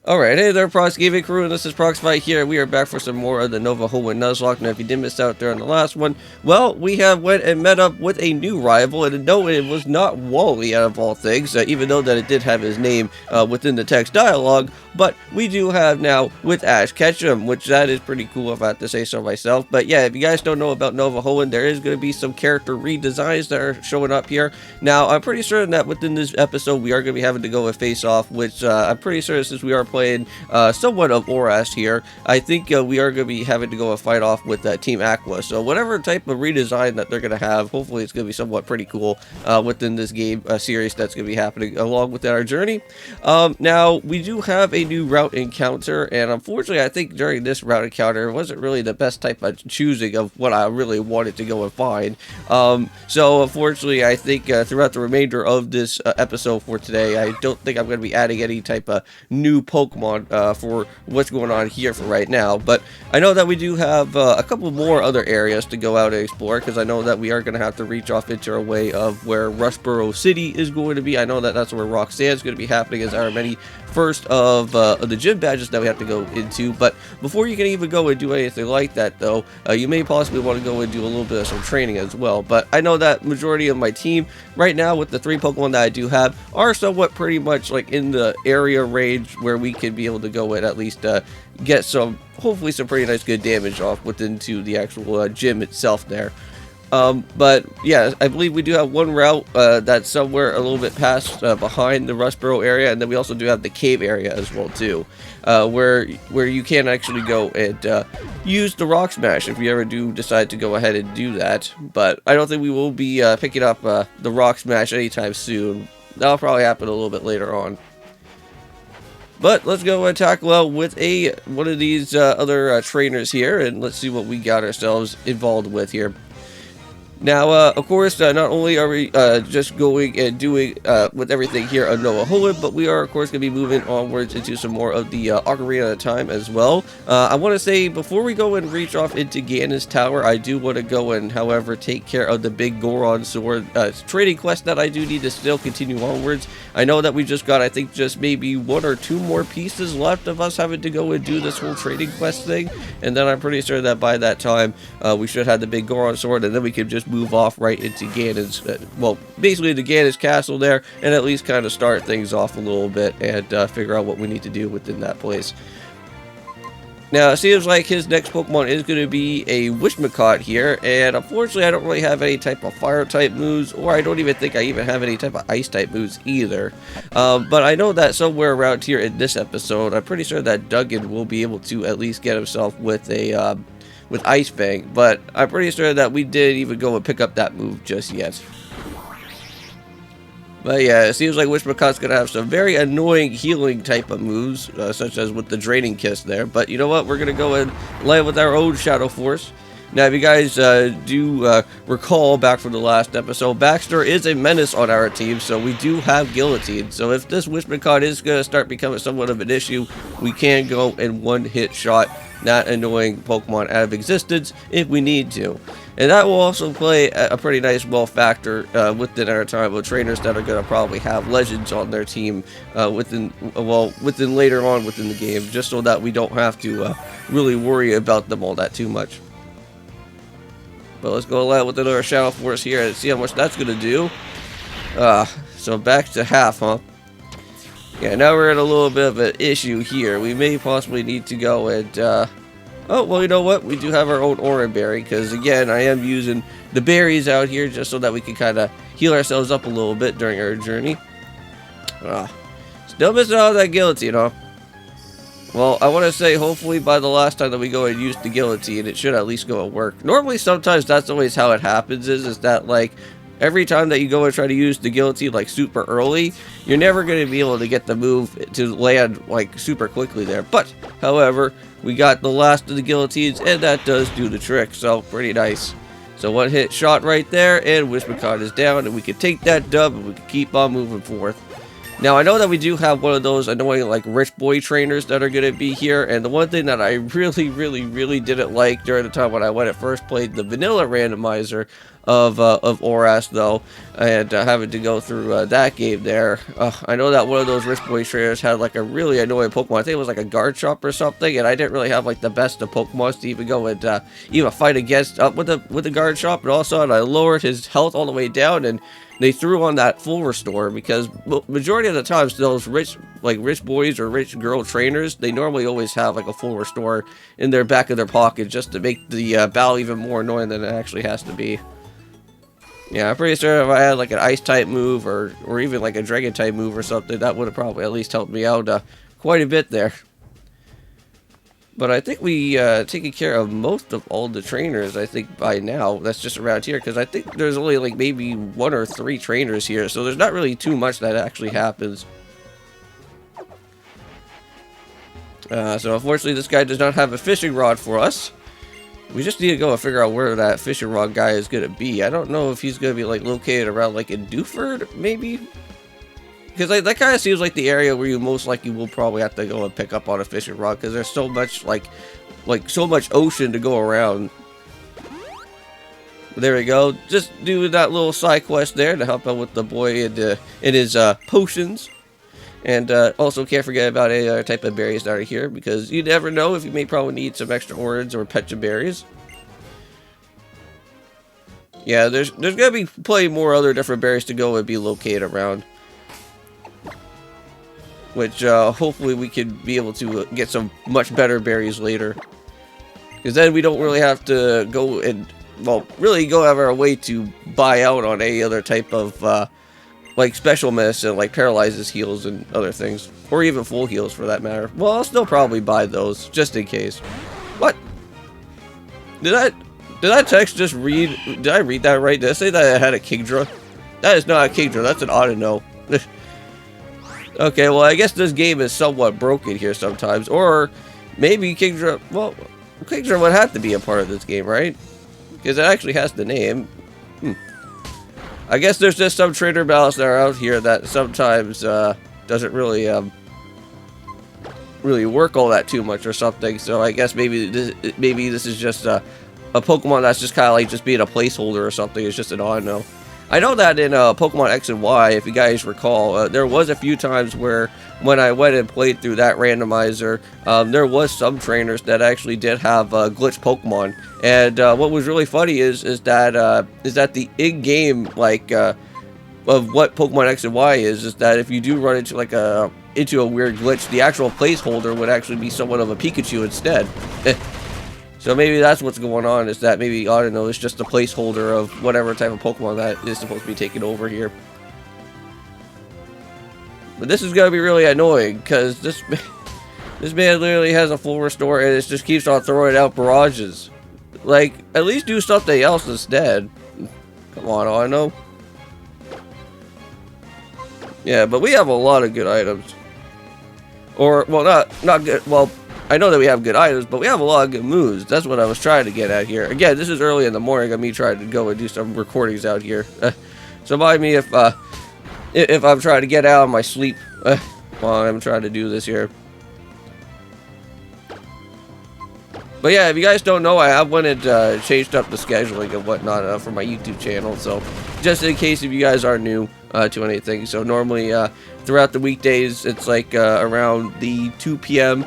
Alright, hey there, Prox Gaming Crew, and this is Proxify here. We are back for some more of the Nova Hoenn Nuzlocke. Now, if you did miss out there on the last one, well, we have went and met up with a new rival, and no, it was not Wally out of all things, even though that it did have his name within the text dialogue, but we do have now with Ash Ketchum, which that is pretty cool if I have to say so myself. But yeah, if you guys don't know about Nova Hoenn, there is going to be some character redesigns that are showing up here. Now, I'm pretty certain that within this episode, we are going to be having to go and face off, which I'm pretty certain since we are playing somewhat of Oras here, I think we are going to be having to go and fight off with Team Aqua. So whatever type of redesign that they're going to have, hopefully it's going to be somewhat pretty cool within this game series that's going to be happening along with our journey. Now, we do have a new route encounter, and unfortunately, I think during this route encounter, it wasn't really the best type of choosing of what I really wanted to go and find. So unfortunately, I think throughout the remainder of this episode for today, I don't think I'm going to be adding any type of new Pokemon for what's going on here for right now. But I know that we do have a couple more other areas to go out and explore, because I know that we are going to have to reach off into our way of where Rushboro City is going to be. I know that that's where Roxanne is going to be happening, as our many first of the gym badges that we have to go into. But before you can even go and do anything like that, though, you may possibly want to go and do a little bit of some training as well. But I know that majority of my team right now, with the 3 Pokemon that I do have, are somewhat pretty much like in the area range where we can be able to go and at least get some, hopefully some pretty nice good damage off within to the actual gym itself there. But yeah, I believe we do have one route that's somewhere a little bit past behind the Rushboro area, and then we also do have the cave area as well too, where you can actually go and use the Rock Smash if you ever do decide to go ahead and do that. But I don't think we will be picking up the Rock Smash anytime soon. That'll probably happen a little bit later on. But let's go and tackle out with one of these other trainers here, and let's see what we got ourselves involved with here. Now, of course, not only are we just going and doing with everything here on Nova Hoenn, but we are, of course, going to be moving onwards into some more of the Ocarina of Time as well. I want to say, before we go and reach off into Ganon's Tower, I do want to go and, however, take care of the big Goron Sword trading quest that I do need to still continue onwards. I know that we just got, I think, just maybe 1 or 2 more pieces left of us having to go and do this whole trading quest thing, and then I'm pretty sure that by that time, we should have the big Goron Sword, and then we can just move off right into Ganon's, well, basically the Ganon's castle there, and at least kind of start things off a little bit and figure out what we need to do within that place. Now, it seems like his next Pokemon is going to be a Wishmacott here, and unfortunately I don't really have any type of Fire-type moves, or I don't even think I even have any type of Ice-type moves either. But I know that somewhere around here in this episode, I'm pretty sure that Duggan will be able to at least get himself with a with Ice Fang, but I'm pretty sure that we didn't even go and pick up that move just yet. But yeah, it seems like Wishmacott's going to have some very annoying healing type of moves, such as with the Draining Kiss there. But you know what? We're going to go and land with our own Shadow Force. Now, if you guys do recall back from the last episode, Baxter is a menace on our team, so we do have Guillotine. So if this Wishmacott is going to start becoming somewhat of an issue, we can go and one-hit shot that annoying Pokemon out of existence if we need to. And that will also play a pretty nice factor within our time with trainers that are going to probably have legends on their team within later on within the game, just so that we don't have to really worry about them all that too much. But let's go ahead with another Shadow Force here and see how much that's going to do. So back to half, huh? Yeah, now we're in a little bit of an issue here. We may possibly need to go and, oh, well, you know what? We do have our own Aura Berry, because, again, I am using the berries out here just so that we can kind of heal ourselves up a little bit during our journey. Still missing out on that Guillotine, huh? Well, I want to say, hopefully, by the last time that we go and use the Guillotine, it should at least go and work. Normally, sometimes that's always how it happens, is that, like, every time that you go and try to use the Guillotine, like, super early, you're never going to be able to get the move to land, like, super quickly there. But, however, we got the last of the Guillotines, and that does do the trick, so pretty nice. So one hit shot right there, and Wishmacott is down, and we can take that dub, and we can keep on moving forth. Now, I know that we do have one of those annoying, like, rich boy trainers that are going to be here, and the one thing that I really didn't like during the time when I went and first played the vanilla randomizer of Oras though, and having to go through that game there. I know that one of those Rich Boy trainers had like a really annoying Pokemon. I think it was like a guard shop or something, and I didn't really have like the best of Pokemon to even go and even fight against with the guard shop. But also, and I lowered his health all the way down, and they threw on that full restore because majority of the times those rich boys or rich girl trainers, they normally always have like a full restore in their back of their pocket just to make the battle even more annoying than it actually has to be. Yeah, I'm pretty sure if I had like an ice type move or even like a dragon type move or something, that would have probably at least helped me out quite a bit there. But I think we taken care of most of all the trainers, I think, by now. That's just around here, because I think there's only like maybe 1 or 3 trainers here, so there's not really too much that actually happens. So unfortunately this guy does not have a fishing rod for us. We just need to go and figure out where that fishing rod guy is going to be. I don't know if he's going to be like located around like in Dewford, maybe? Because like, that kind of seems like the area where you most likely will probably have to go and pick up on a fishing rod, because there's so much like so much ocean to go around. There we go. Just do that little side quest there to help out with the boy and his potions. And also can't forget about any other type of berries that are here, because you never know if you may probably need some extra orange or pecha berries. Yeah, there's gonna be plenty more other different berries to go and be located around, which hopefully we could be able to get some much better berries later, because then we don't really have to go and, well, really go out of our way to buy out on any other type of like special medicine, like paralyzes heals and other things, or even full heals for that matter. Well, I'll still probably buy those just in case. What? Did that text just read? Did I read that right? Did I say that I had a Kingdra? That is not a Kingdra. That's an Audino. Okay, well, I guess this game is somewhat broken here sometimes, or maybe Kingdra. Well, Kingdra would have to be a part of this game, right? Because it actually has the name. I guess there's just some trainer battles that are out here that sometimes doesn't really work all that too much or something. So I guess maybe this is just a Pokemon that's just kind of like just being a placeholder or something. It's just an Audino. I know that in Pokemon X and Y, if you guys recall, there was a few times where when I went and played through that randomizer, there was some trainers that actually did have glitched Pokemon. And what was really funny is that the in-game like of what Pokemon X and Y is that if you do run into like a weird glitch, the actual placeholder would actually be somewhat of a Pikachu instead. So maybe that's what's going on, is that maybe Audino is just a placeholder of whatever type of Pokemon that is supposed to be taking over here. But this is going to be really annoying, because this man literally has a full restore and it just keeps on throwing out barrages. Like, at least do something else instead. Come on, Audino. Yeah, but we have a lot of good items. Or, well, not good, well, I know that we have good items, but we have a lot of good moves. That's what I was trying to get at here. Again, this is early in the morning of me trying to go and do some recordings out here. So mind me if I'm trying to get out of my sleep while I'm trying to do this here. But yeah, if you guys don't know, I have went and changed up the scheduling and whatnot for my YouTube channel. So just in case if you guys are new to anything. So normally throughout the weekdays, it's like around the 2 p.m.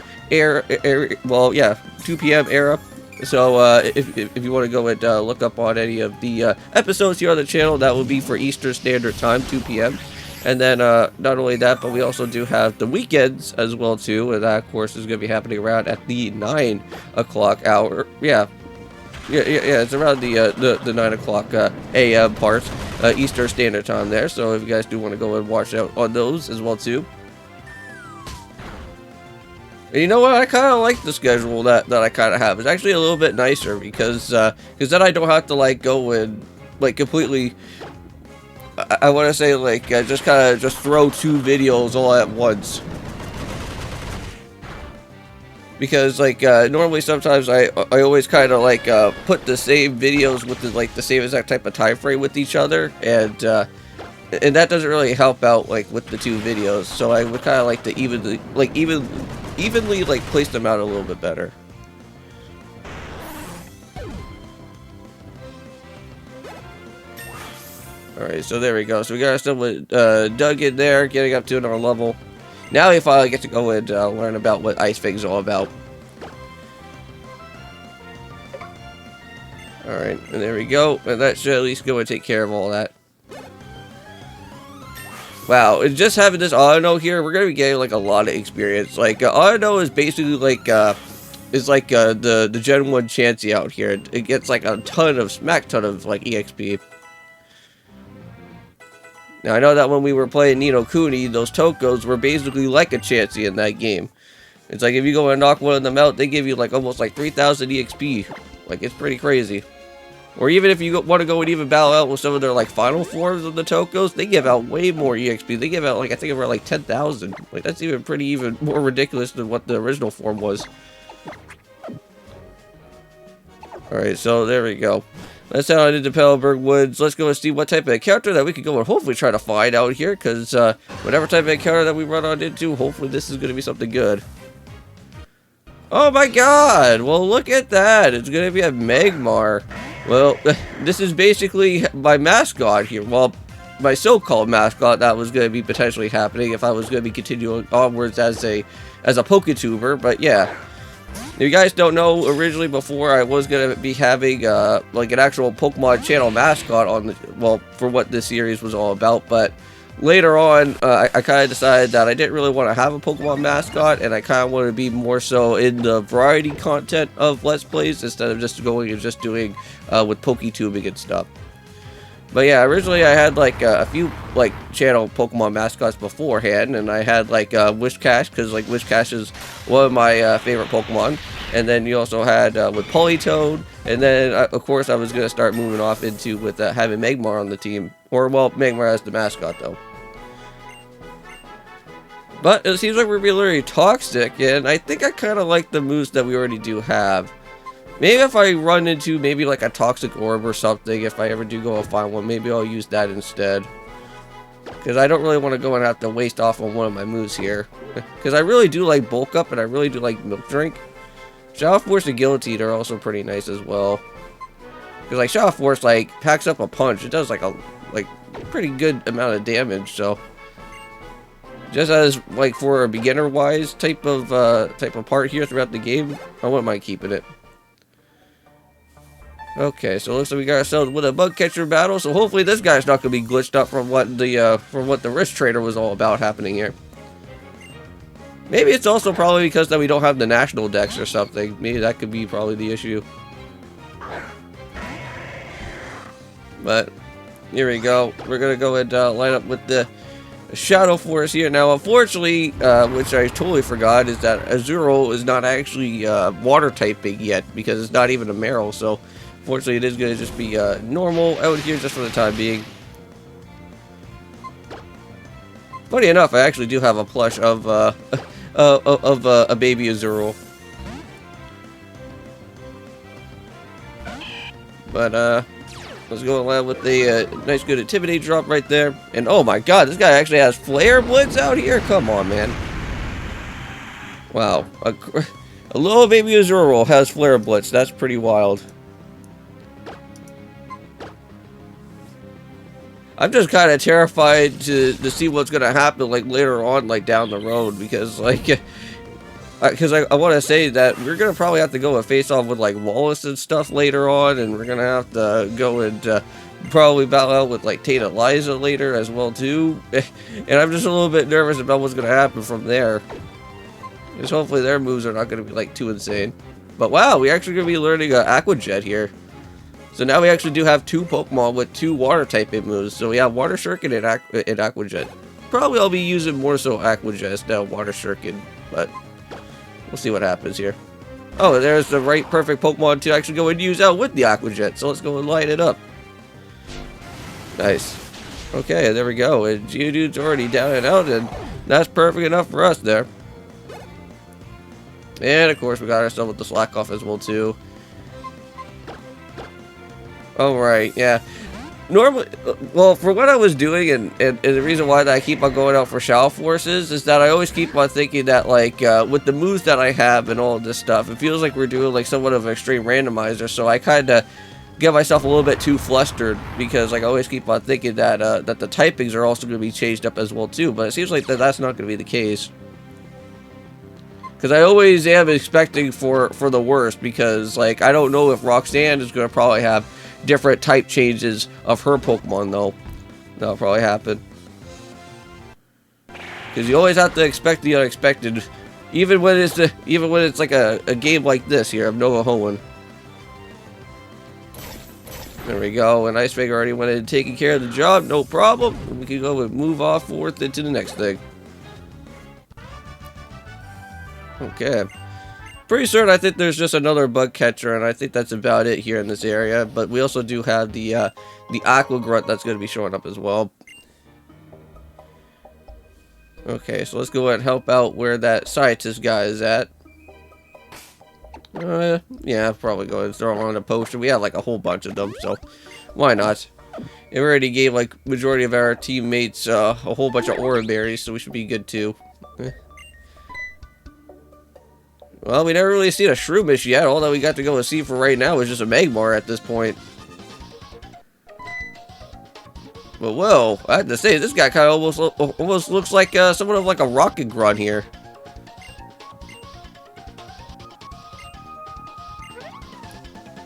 well, yeah, 2 p.m. era. So if you want to go and look up on any of the episodes here on the channel, that will be for Eastern Standard Time, 2 p.m. And then not only that, but we also do have the weekends as well too, and that of course is going to be happening around at the 9 o'clock hour. Yeah, it's around the 9 o'clock a.m. part, Eastern Standard Time there. So if you guys do want to go and watch out on those as well too. And you know what? I kind of like the schedule that I kind of have. It's actually a little bit nicer because then I don't have to like go and like completely. I want to say like just kind of just throw 2 videos all at once. Because like normally sometimes I always kind of like put the same videos with the same exact type of time frame with each other, and that doesn't really help out like with the 2 videos. So I would kind of like to evenly like place them out a little bit better. Alright, so there we go. So we got ourselves with Doug in there, getting up to another level. Now we finally get to go and learn about what Ice Fang's all about. Alright, and there we go. And that should at least go and take care of all that. Wow, and just having this auto here, we're going to be getting like a lot of experience. Like, auto is basically like, the Gen 1 Chansey out here. It gets like a smack ton of like EXP. Now, I know that when we were playing Ni no Kuni, those Tokos were basically like a Chansey in that game. It's like if you go and knock one of them out, they give you like almost like 3,000 EXP. Like, it's pretty crazy. Or even if you want to go and even battle out with some of their like final forms of the Tokos, they give out way more EXP. They give out like, I think around like 10,000. Like, that's even more ridiculous than what the original form was. Alright, so there we go. Let's head on into Petalburg Woods. Let's go and see what type of encounter that we can go and hopefully try to find out here. Because whatever type of encounter that we run on into, hopefully this is going to be something good. Oh my god! Well, look at that! It's going to be a Magmar. Well, this is basically my mascot here. Well, my so-called mascot that was going to be potentially happening if I was going to be continuing onwards as a Poketuber. But yeah. If you guys don't know, originally before I was going to be having like an actual Pokemon channel mascot on the, well, for what this series was all about, but later on I kind of decided that I didn't really want to have a Pokemon mascot, and I kind of wanted to be more so in the variety content of Let's Plays instead of just going and just doing with Poketubing and stuff. But yeah, originally I had like a few like channel Pokemon mascots beforehand, and I had like Whiscash, because like Whiscash is one of my favorite Pokemon. And then you also had with Politoed, and then of course I was gonna start moving off into with having Magmar on the team, or well, Magmar as the mascot though. But it seems like we're really toxic, and I think I kind of like the moves that we already do have. Maybe if I run into maybe like a Toxic Orb or something, if I ever do go and find one, maybe I'll use that instead. Because I don't really want to go and have to waste off on one of my moves here. Because I really do like Bulk Up, and I really do like Milk Drink. Shower Force and Guillotine are also pretty nice as well. Because like Shower Force like packs up a punch. It does like a pretty good amount of damage, so. Just as like for a beginner wise type of part here throughout the game, I wouldn't mind keeping it. Okay, so it looks like we got ourselves with a bug catcher battle, so hopefully this guy's not going to be glitched up from what the Wrist Trader was all about happening here. Maybe it's also probably because that we don't have the national decks or something. Maybe that could be probably the issue. But here we go. We're going to go and line up with the Shadow Force here. Now, unfortunately, which I totally forgot, is that Azuro is not actually water typing yet, because it's not even a Meryl, so unfortunately, it is going to just be normal out here just for the time being. Funny enough, I actually do have a plush of a baby Azuro. But let's go along with the nice good Intimidate drop right there. And oh my god, this guy actually has Flare Blitz out here? Come on, man. Wow. A little baby Azuro has Flare Blitz. That's pretty wild. I'm just kind of terrified to see what's going to happen, like, later on, like, down the road, because, like, I want to say that we're going to probably have to go and face off with, like, Wallace and stuff later on, and we're going to have to go and probably battle out with, like, Tate Eliza later as well, too, and I'm just a little bit nervous about what's going to happen from there, because hopefully their moves are not going to be, like, too insane. But, wow, we're actually going to be learning Aqua Jet here. So now we actually do have two Pokemon with two water typing moves. So we have Water Shuriken and Aqua Jet. Probably I'll be using more so Aqua Jet instead of Water Shuriken, but we'll see what happens here. Oh, there's the right perfect Pokemon to actually go and use out with the Aqua Jet. So let's go and light it up. Nice. Okay, there we go. And Geodude's already down and out, and that's perfect enough for us there. And of course we got ourselves with the Slack Off as well too. Alright, yeah. Normally, well, for what I was doing, and the reason why that I keep on going out for Shower Forces is that I always keep on thinking that, like, with the moves that I have and all of this stuff, it feels like we're doing, like, somewhat of an extreme randomizer, so I kind of get myself a little bit too flustered, because like I always keep on thinking that that the typings are also going to be changed up as well too, but it seems like that's not going to be the case. Because I always am expecting for the worst, because like I don't know if Roxanne is going to probably have different type changes of her Pokemon though. That'll probably happen. Because you always have to expect the unexpected, even when it's like a game like this here of Nova Hoenn. There we go, and Ice Fang already went in and taking care of the job, no problem. We can go and move off forth into the next thing. Okay. Pretty certain I think there's just another bug catcher, and I think that's about it here in this area. But we also do have the Aqua Grunt that's going to be showing up as well. Okay, so let's go ahead and help out where that scientist guy is at. Yeah, I'll probably go and throw on a poster. We have like a whole bunch of them, so why not? And we already gave like majority of our teammates a whole bunch of aura berries, so we should be good too. Well, we never really seen a Shroomish yet. All that we got to go and see for right now is just a Magmar at this point. But whoa, I have to say, this guy kind of almost looks like somewhat of like a Rocket Grunt here.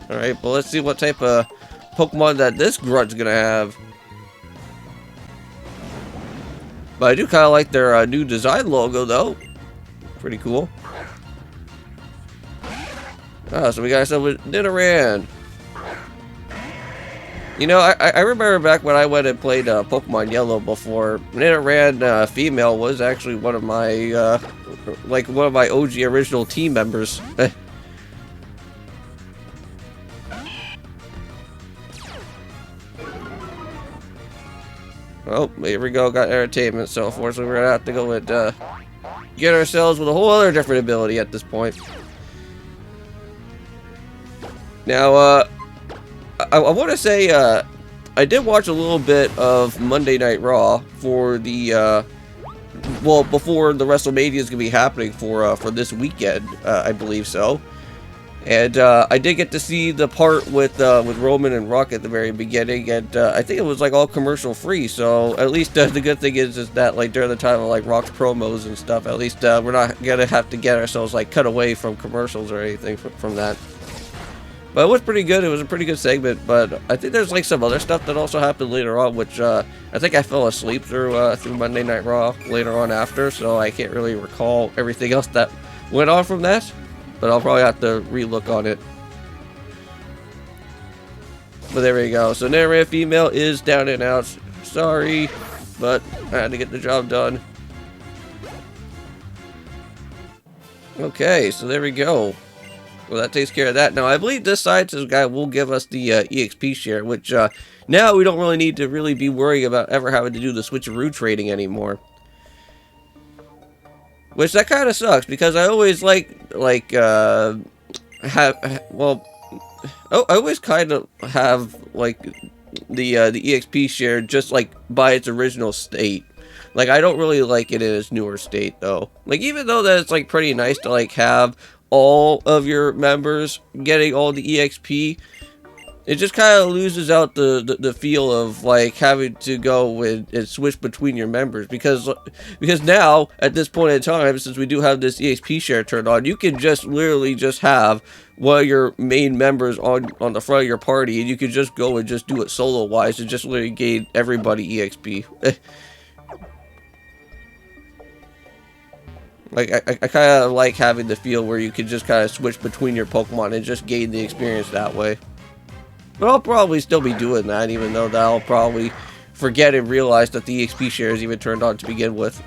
Alright, but let's see what type of Pokemon that this Grunt's gonna have. But I do kind of like their new design logo, though. Pretty cool. Ah, so we got ourselves with Nidoran. You know, I remember back when I went and played Pokemon Yellow before, Nidoran female was actually one of my OG original team members. Oh, here we go, got entertainment, so unfortunately we're gonna have to go and get ourselves with a whole other different ability at this point. Now, I want to say, I did watch a little bit of Monday Night Raw for the, well, before the WrestleMania is going to be happening for this weekend, I believe so. And I did get to see the part with Roman and Rock at the very beginning, and I think it was like all commercial free. So at least the good thing is that like during the time of like Rock's promos and stuff, at least we're not gonna have to get ourselves like cut away from commercials or anything from that. But it was pretty good. It was a pretty good segment. But I think there's like some other stuff that also happened later on, which I think I fell asleep through Monday Night Raw later on after, so I can't really recall everything else that went on from that. But I'll probably have to re-look on it. But there we go. So Nidoran female is down and out. Sorry, but I had to get the job done. Okay, so there we go. Well, that takes care of that. Now, I believe this scientist guy will give us the EXP share, which now we don't really need to really be worrying about ever having to do the switcheroo trading anymore. Which that kind of sucks, because I always I always kind of have like the EXP share just like by its original state. Like I don't really like it in its newer state though. Like even though that it's like pretty nice to like have all of your members getting all the EXP, it just kind of loses out the feel of like having to go and switch between your members, because now at this point in time, since we do have this EXP share turned on, you can just literally just have one of your main members on the front of your party, and you can just go and just do it solo wise and just literally gain everybody EXP. Like I kind of like having the feel where you can just kind of switch between your Pokemon and just gain the experience that way. But I'll probably still be doing that, even though that I'll probably forget and realize that the EXP share is even turned on to begin with.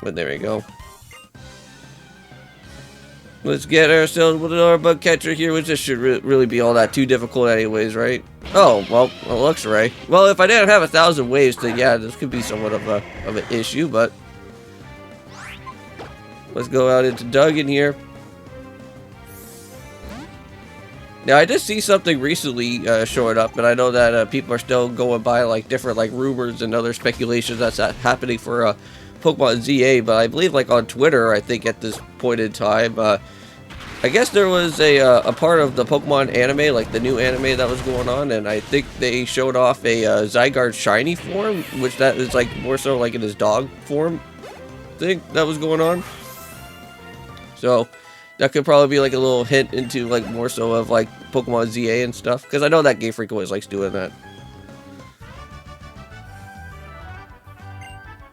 But there we go. Let's get ourselves with another bug catcher here, which this should really be all that too difficult anyways, right? Oh, well, it looks right. Well, if I didn't have 1,000 waves, then yeah, this could be somewhat of an issue, but let's go out into Duggan here. Now, I did see something recently showing up, and I know that people are still going by like different like rumors and other speculations that's happening for Pokemon ZA, but I believe like on Twitter, I think at this point in time, I guess there was a part of the Pokemon anime, like the new anime that was going on, and I think they showed off a Zygarde shiny form, which that is like more so like in his dog form thing that was going on. So that could probably be like a little hint into like more so of like Pokemon ZA and stuff, because I know that Game Freak always likes doing that.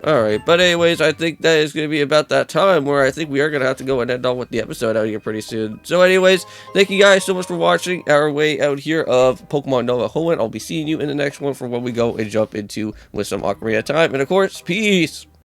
Alright, but anyways, I think that is going to be about that time where I think we are going to have to go and end on with the episode out here pretty soon. So anyways, thank you guys so much for watching our way out here of Pokemon Nova Hoenn. I'll be seeing you in the next one for when we go and jump into with some Ocarina of Time. And of course, peace!